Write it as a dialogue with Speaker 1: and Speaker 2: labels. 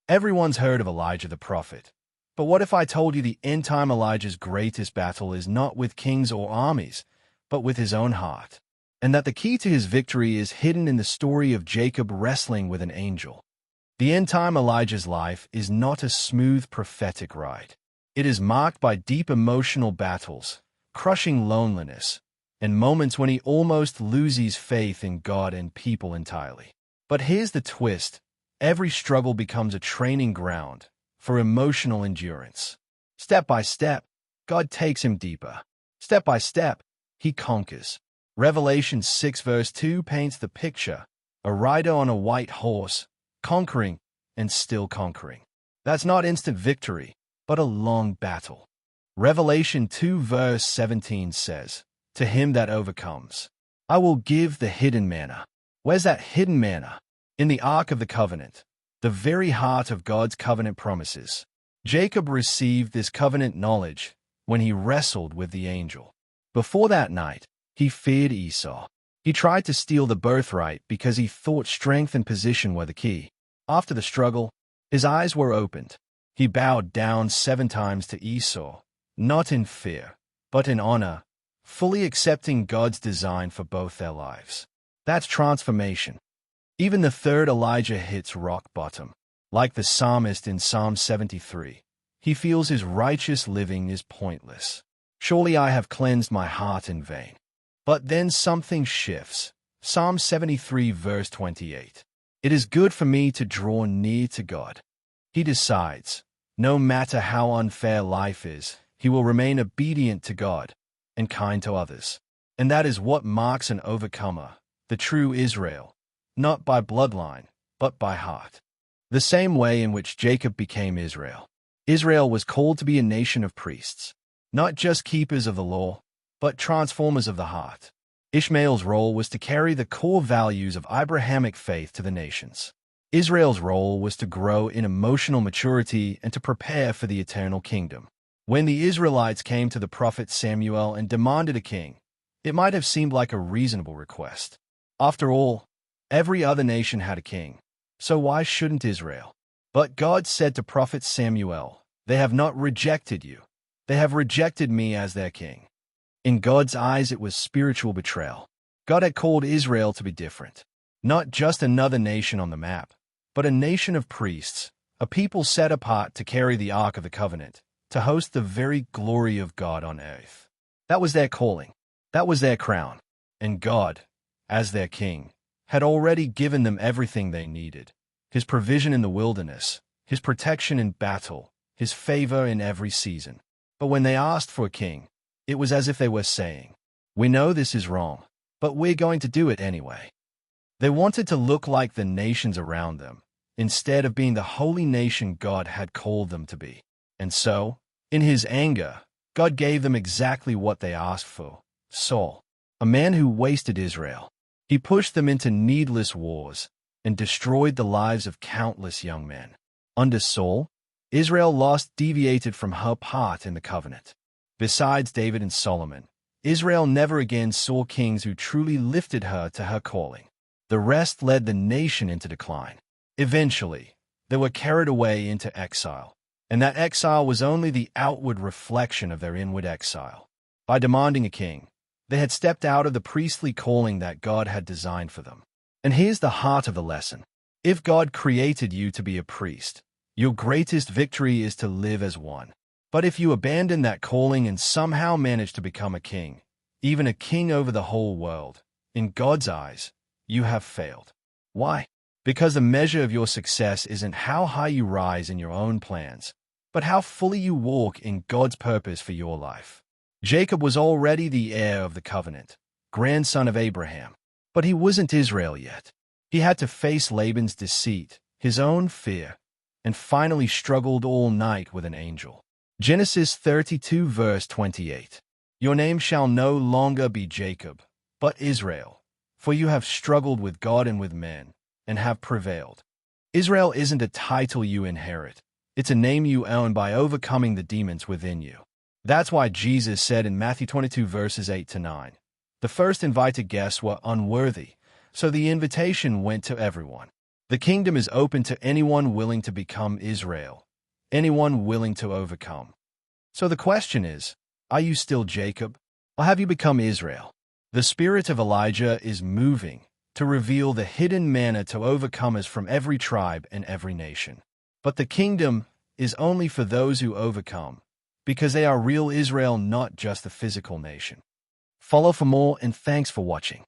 Speaker 1: Everyone's heard of Elijah the prophet. But what if I told you the end-time Elijah's greatest battle is not with kings or armies, but with his own heart? And that the key to his victory is hidden in the story of Jacob wrestling with an angel. The end-time Elijah's life is not a smooth prophetic ride. It is marked by deep emotional battles, crushing loneliness, and moments when he almost loses faith in God and people entirely. But here's the twist. Every struggle becomes a training ground for emotional endurance. Step by step, God takes him deeper. Step by step, he conquers. Revelation 6 verse 2 paints the picture, a rider on a white horse, conquering and still conquering. That's not instant victory, but a long battle. Revelation 2 verse 17 says, "To him that overcomes, I will give the hidden manna." Where's that hidden manna? In the Ark of the Covenant, the very heart of God's covenant promises. Jacob received this covenant knowledge when he wrestled with the angel. Before that night, he feared Esau. He tried to steal the birthright because he thought strength and position were the key. After the struggle, his eyes were opened. He bowed down 7 times to Esau, not in fear, but in honor, fully accepting God's design for both their lives. That's transformation. Even the third Elijah hits rock bottom. Like the psalmist in Psalm 73, he feels his righteous living is pointless. Surely I have cleansed my heart in vain. But then something shifts. Psalm 73 verse 28. It is good for me to draw near to God. He decides, no matter how unfair life is, he will remain obedient to God and kind to others. And that is what marks an overcomer, the true Israel. Not by bloodline, but by heart. The same way in which Jacob became Israel. Israel was called to be a nation of priests, not just keepers of the law, but transformers of the heart. Ishmael's role was to carry the core values of Abrahamic faith to the nations. Israel's role was to grow in emotional maturity and to prepare for the eternal kingdom. When the Israelites came to the prophet Samuel and demanded a king, it might have seemed like a reasonable request. After all, every other nation had a king, so why shouldn't Israel? But God said to prophet Samuel, "They have not rejected you. They have rejected me as their king." In God's eyes, it was spiritual betrayal. God had called Israel to be different. Not just another nation on the map, but a nation of priests, a people set apart to carry the Ark of the Covenant, to host the very glory of God on earth. That was their calling. That was their crown. And God, as their king, had already given them everything they needed. His provision in the wilderness, his protection in battle, his favor in every season. But when they asked for a king, it was as if they were saying, "We know this is wrong, but we're going to do it anyway." They wanted to look like the nations around them, instead of being the holy nation God had called them to be. And so, in his anger, God gave them exactly what they asked for: Saul, a man who wasted Israel. He pushed them into needless wars and destroyed the lives of countless young men. Under Saul, Israel deviated from her part in the covenant. Besides David and Solomon, Israel never again saw kings who truly lifted her to her calling. The rest led the nation into decline. Eventually, they were carried away into exile, and that exile was only the outward reflection of their inward exile. By demanding a king, they had stepped out of the priestly calling that God had designed for them. And here's the heart of the lesson. If God created you to be a priest, your greatest victory is to live as one. But if you abandon that calling and somehow manage to become a king, even a king over the whole world, in God's eyes, you have failed. Why? Because the measure of your success isn't how high you rise in your own plans, but how fully you walk in God's purpose for your life. Jacob was already the heir of the covenant, grandson of Abraham, but he wasn't Israel yet. He had to face Laban's deceit, his own fear, and finally struggled all night with an angel. Genesis 32 verse 28. Your name shall no longer be Jacob, but Israel, for you have struggled with God and with men, and have prevailed. Israel isn't a title you inherit. It's a name you earn by overcoming the demons within you. That's why Jesus said in Matthew 22 verses 8 to 9, the first invited guests were unworthy, so the invitation went to everyone. The kingdom is open to anyone willing to become Israel, anyone willing to overcome. So the question is, are you still Jacob, or have you become Israel? The spirit of Elijah is moving to reveal the hidden manna to overcomers from every tribe and every nation. But the kingdom is only for those who overcome, because they are real Israel, not just a physical nation. Follow for more, and thanks for watching.